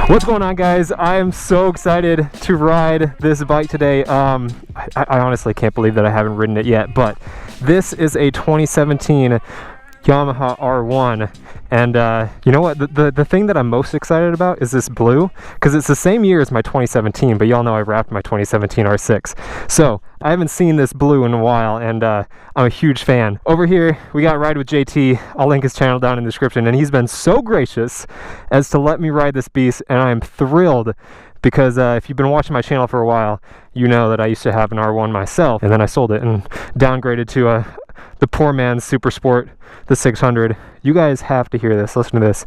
What's going on, guys? I am so excited to ride this bike today. I honestly can't believe that I haven't ridden it yet, but this is a 2017 Yamaha R1, and you know what, the thing that I'm most excited about is this blue, because it's the same year as my 2017, but y'all know I wrapped my 2017 R6, so I haven't seen this blue in a while, and I'm a huge fan. Over here we got RideWithJT. I'll link his channel down in the description, and he's been so gracious as to let me ride this beast, and I'm thrilled because if you've been watching my channel for a while, you know that I used to have an R1 myself, and then I sold it and downgraded to the poor man's Super Sport, the 600. You guys have to hear this. Listen to this.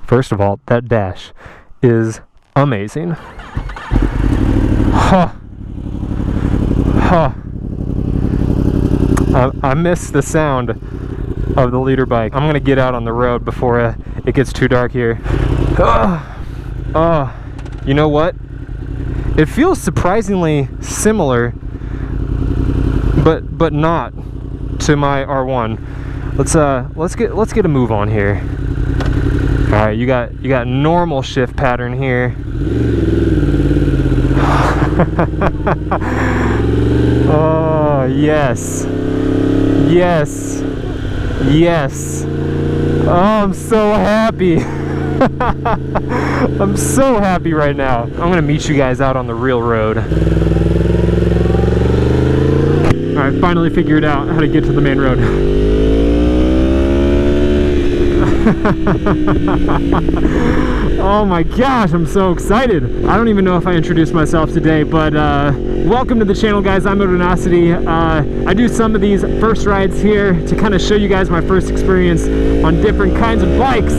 First of all, that dash is amazing. Huh. Huh. I miss the sound of the leader bike. I'm gonna get out on the road before it gets too dark here. You know what? It feels surprisingly similar, but not to my R1. Let's get a move on here. All right, you got normal shift pattern here. Oh yes, yes, yes. Oh, I'm so happy. I'm so happy right now. I'm gonna meet you guys out on the real road. Alright, finally figured out how to get to the main road. Oh my gosh, I'm so excited. I don't even know if I introduced myself today, but welcome to the channel, guys. I'm Motonosity. I do some of these first rides here to kind of show you guys my first experience on different kinds of bikes.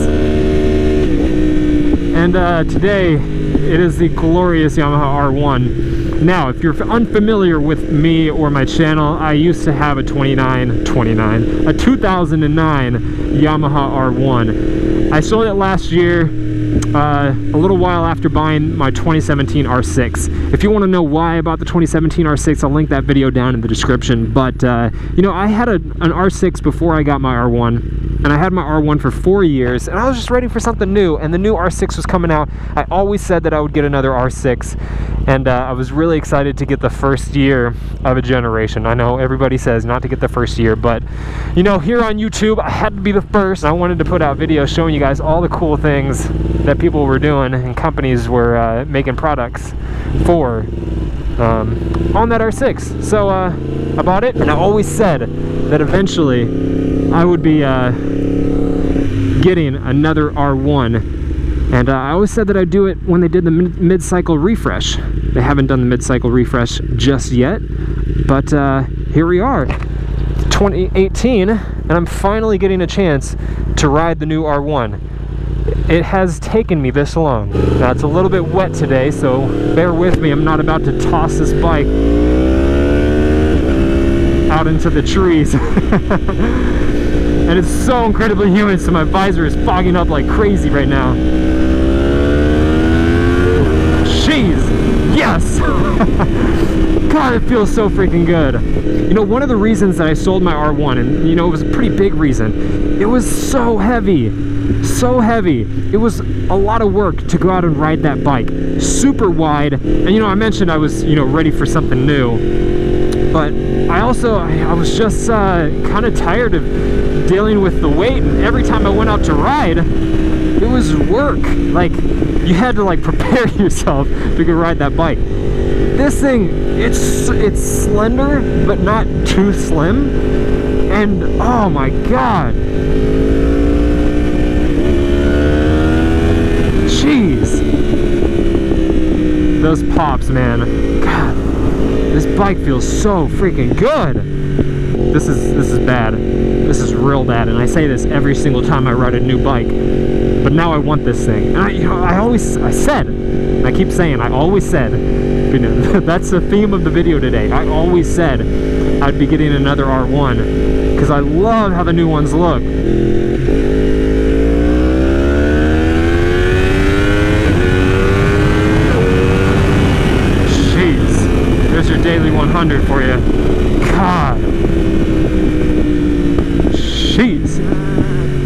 And today, it is the glorious Yamaha R1. Now, if you're unfamiliar with me or my channel, I used to have a 2009 Yamaha R1. I sold it last year, a little while after buying my 2017 R6. If you want to know why about the 2017 R6, I'll link that video down in the description. But, you know, I had an R6 before I got my R1, and I had my R1 for 4 years, and I was just ready for something new, and the new R6 was coming out. I always said that I would get another R6, and I was really excited to get the first year of a generation. I know everybody says not to get the first year, but, you know, here on YouTube, I had to be the first. I wanted to put out videos showing you guys all the cool things that people were doing and companies were making products for on that R6. So I bought it, and I always said that eventually I would be getting another R1, and I always said that I'd do it when they did the mid-cycle refresh. They haven't done the mid-cycle refresh just yet, but here we are, 2018, and I'm finally getting a chance to ride the new R1. It has taken me this long. Now, it's a little bit wet today, so bear with me. I'm not about to toss this bike out into the trees. And it's so incredibly humid, so my visor is fogging up like crazy right now. Jeez, yes! God, it feels so freaking good. You know, one of the reasons that I sold my R1, and you know, it was a pretty big reason, it was so heavy. So heavy. It was a lot of work to go out and ride that bike. Super wide. And you know, I mentioned I was, you know, ready for something new. But I was just kind of tired of dealing with the weight, and every time I went out to ride, it was work. Like, you had to like prepare yourself to go ride that bike. This thing, it's slender, but not too slim. And oh my god. Jeez. Those pops, man. God. This bike feels so freaking good. This is bad. This is real bad, and I say this every single time I ride a new bike. But now I want this thing. And I said, and I keep saying, I always said, you know, that's the theme of the video today. I always said I'd be getting another R1 because I love how the new ones look. There's your daily 100 for you. God. Jeez.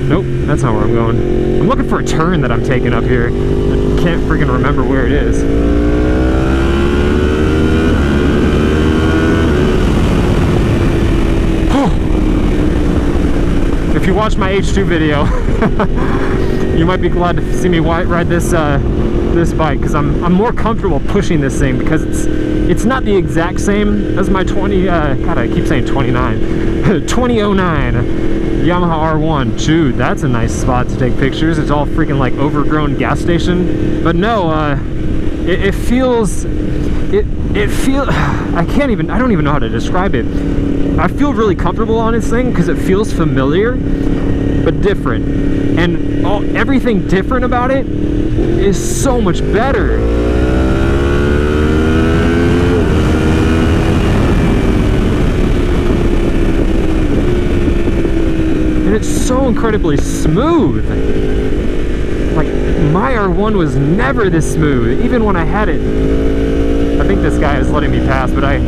Nope. That's not where I'm going. I'm looking for a turn that I'm taking up here. I can't freaking remember where it is. If you watch my H2 video, you might be glad to see me ride this this bike, because I'm more comfortable pushing this thing, because it's not the exact same as my God, I keep saying 2009 Yamaha R1. Dude, that's a nice spot to take pictures. It's all freaking like overgrown gas station. But no, it feels I don't even know how to describe it. I feel really comfortable on this thing because it feels familiar but different, and everything different about it is so much better. And it's so incredibly smooth. Like, my R1 was never this smooth, even when I had it. I think this guy is letting me pass, but I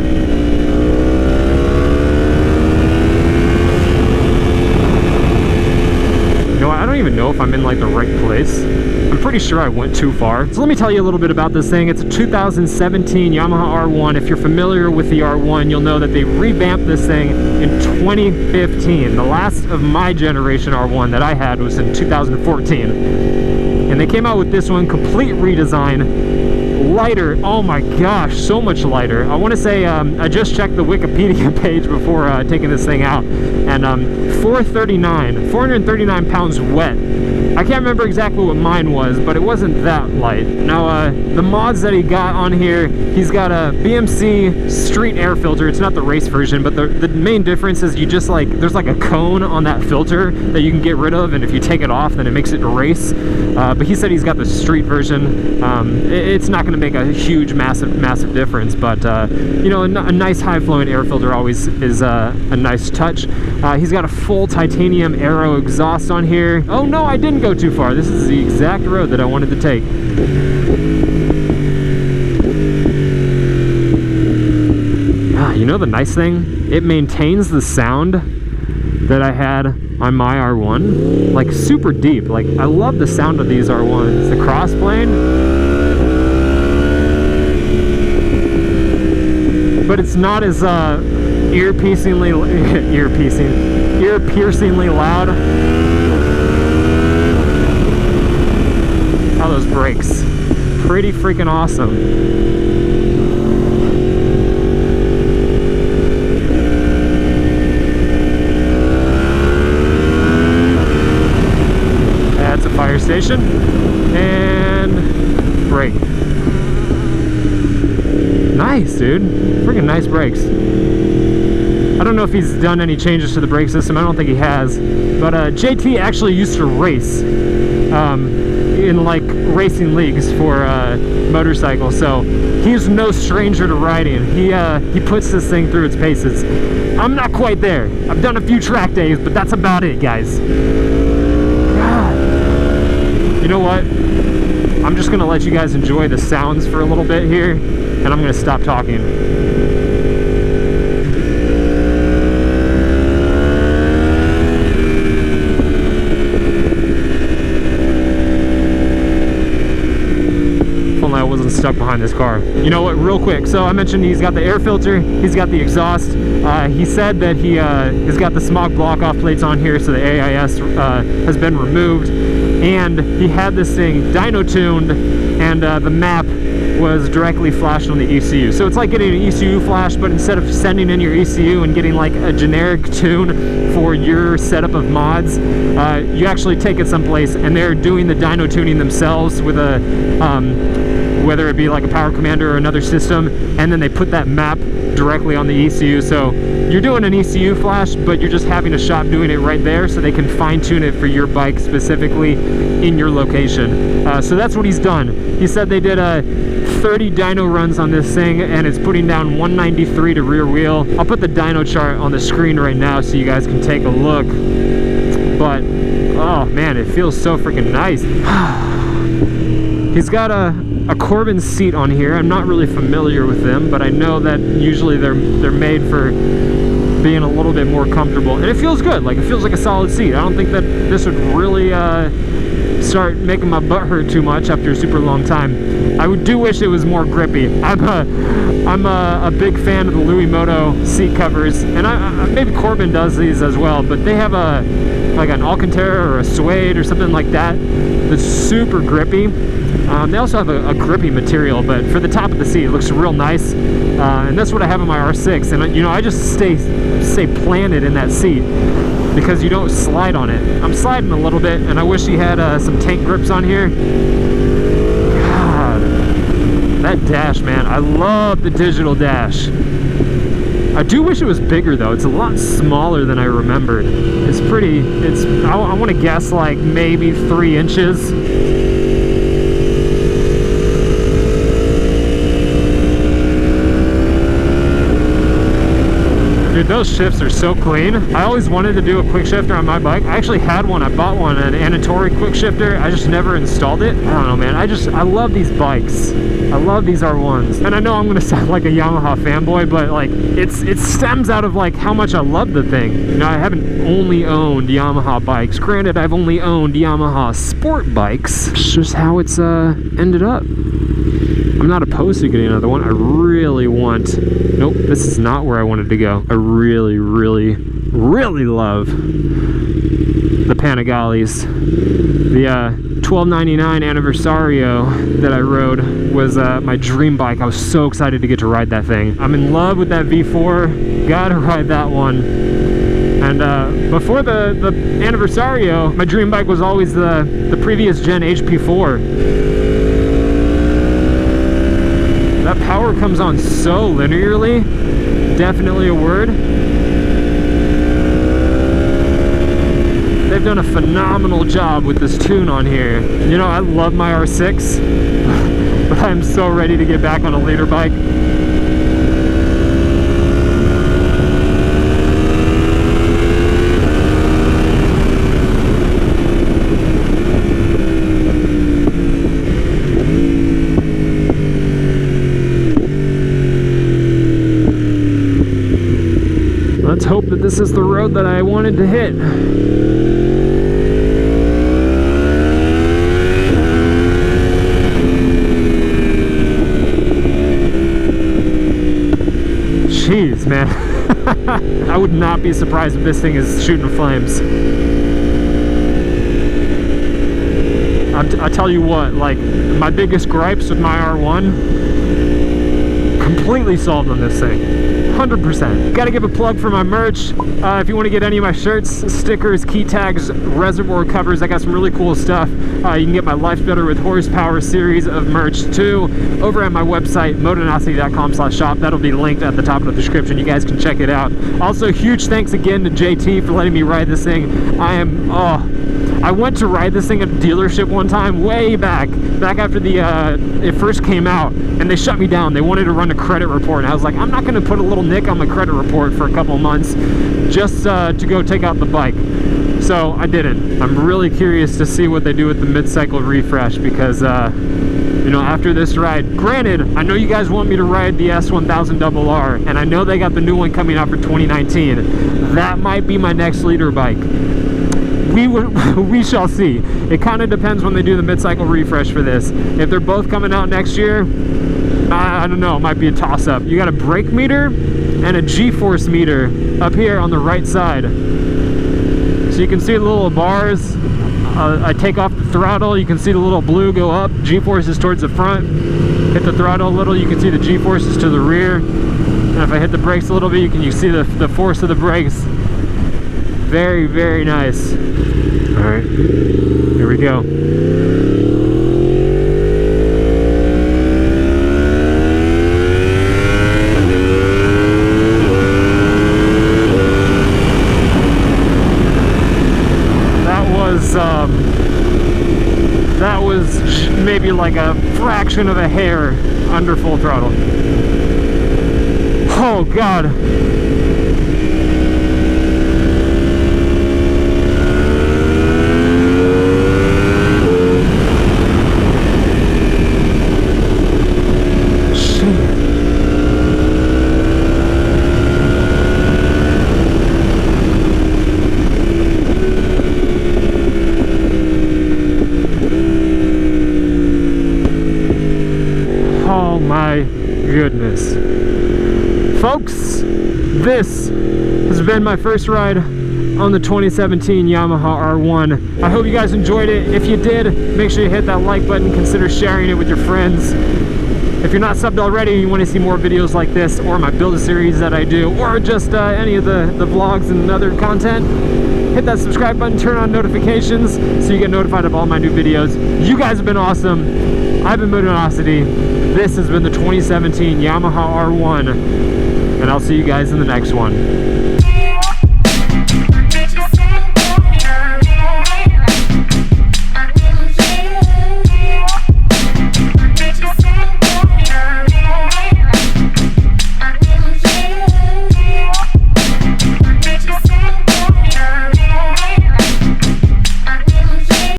don't even know if I'm in like the right place. I'm pretty sure I went too far. So let me tell you a little bit about this thing. It's a 2017 Yamaha R1. If you're familiar with the R1, you'll know that they revamped this thing in 2015. The last of my generation R1 that I had was in 2014. And they came out with this one, complete redesign. Lighter, oh my gosh, so much lighter. I want to say, I just checked the Wikipedia page before taking this thing out, and 439 pounds wet. I can't remember exactly what mine was, but it wasn't that light. Now, the mods that he got on here, he's got a BMC street air filter. It's not the race version, but the main difference is you just like, there's like a cone on that filter that you can get rid of, and if you take it off, then it makes it a race. But he said he's got the street version. It's not going to make a huge, massive difference, but you know, a nice high-flowing air filter always is a nice touch. He's got a full titanium aero exhaust on here. Oh no, I didn't go too far. This is the exact road that I wanted to take. You know the nice thing? It maintains the sound that I had on my R1, like super deep. Like, I love the sound of these R1s. The crossplane, but it's not as ear-piercingly loud. Oh, those brakes, pretty freaking awesome. That's a fire station, and brake. Nice, dude. Freaking nice brakes. I don't know if he's done any changes to the brake system. I don't think he has. But JT actually used to race in like racing leagues for motorcycles, so he's no stranger to riding. He puts this thing through its paces. I'm not quite there. I've done a few track days, but that's about it, guys. God. You know what? I'm just gonna let you guys enjoy the sounds for a little bit here, and I'm gonna stop talking. If only I wasn't stuck behind this car. You know what, real quick, so I mentioned he's got the air filter, he's got the exhaust. He said that he has got the smog block-off plates on here, so the AIS has been removed. And he had this thing dyno tuned, and the map was directly flashed on the ECU. So it's like getting an ECU flash, but instead of sending in your ECU and getting like a generic tune for your setup of mods, you actually take it someplace and they're doing the dyno tuning themselves with a whether it be like a power commander or another system, and then they put that map directly on the ECU. So you're doing an ECU flash, but you're just having a shop doing it right there, so they can fine-tune it for your bike specifically in your location. So that's what he's done. He said they did 30 dyno runs on this thing, and it's putting down 193 to rear wheel. I'll put the dyno chart on the screen right now so you guys can take a look. But oh man, it feels so freaking nice. He's got a Corbin seat on here. I'm not really familiar with them, but I know that usually they're made for being a little bit more comfortable. And it feels good, like it feels like a solid seat. I don't think that this would really start making my butt hurt too much after a super long time. I do wish it was more grippy. I'm a big fan of the Louis Moto seat covers, and maybe Corbin does these as well, but they have like an Alcantara or a suede or something like that that's super grippy. They also have a grippy material, but for the top of the seat, it looks real nice. And that's what I have in my R6. And you know, I just stay planted in that seat because you don't slide on it. I'm sliding a little bit, and I wish he had some tank grips on here. God, that dash, man. I love the digital dash. I do wish it was bigger though. It's a lot smaller than I remembered. I want to guess like maybe 3 inches. Dude, those shifts are so clean. I always wanted to do a quick shifter on my bike. I actually had one. I bought one, an Anatori quick shifter. I just never installed it. I don't know, man. I love these bikes. I love these R1s. And I know I'm gonna sound like a Yamaha fanboy, but like it stems out of like how much I love the thing. You know, I haven't only owned Yamaha bikes. Granted, I've only owned Yamaha sport bikes. It's just how it's ended up. I'm not opposed to getting another one. I really want... Nope, this is not where I wanted to go. I really, really, really love the Panigales. The $12.99 Anniversario that I rode was my dream bike. I was so excited to get to ride that thing. I'm in love with that V4. Gotta ride that one. And before the Anniversario, my dream bike was always the previous gen HP4. That power comes on so linearly. Definitely a word. They've done a phenomenal job with this tune on here. You know, I love my R6, but I'm so ready to get back on a leader bike. Let's hope that this is the road that I wanted to hit. Jeez, man. I would not be surprised if this thing is shooting flames. I tell you what, like, my biggest gripes with my R1 completely solved on this thing. 100%. Gotta give a plug for my merch. If you want to get any of my shirts, stickers, key tags, reservoir covers, I got some really cool stuff. You can get my Life's Better with Horsepower series of merch too over at my website, motonosity.com/shop. That'll be linked at the top of the description. You guys can check it out. Also, huge thanks again to JT for letting me ride this thing. I went to ride this thing at a dealership one time, way back after it first came out, and they shut me down. They wanted to run a credit report, and I was like, I'm not going to put a little nick on my credit report for a couple months just to go take out the bike. So I didn't. I'm really curious to see what they do with the mid-cycle refresh because, you know, after this ride, granted, I know you guys want me to ride the S1000RR, and I know they got the new one coming out for 2019. That might be my next leader bike. We shall see. It kind of depends when they do the mid-cycle refresh for this. If they're both coming out next year, I don't know, it might be a toss-up. You got a brake meter and a G-force meter up here on the right side. So you can see the little bars. I take off the throttle, you can see the little blue go up. G-force is towards the front. Hit the throttle a little, you can see the G-force is to the rear. And if I hit the brakes a little bit, you can see the force of the brakes. Very, very nice. All right, here we go. That was maybe like a fraction of a hair under full throttle. Oh God. goodness. Folks, this has been my first ride on the 2017 Yamaha R1. I hope you guys enjoyed it. If you did, make sure you hit that like button, consider sharing it with your friends. If you're not subbed already and you want to see more videos like this, or my build a series that I do, or just any of the vlogs and other content, hit that subscribe button, turn on notifications so you get notified of all my new videos. You guys have been awesome. I've been Motonosity. This has been the 2017 Yamaha R1, and I'll see you guys in the next one.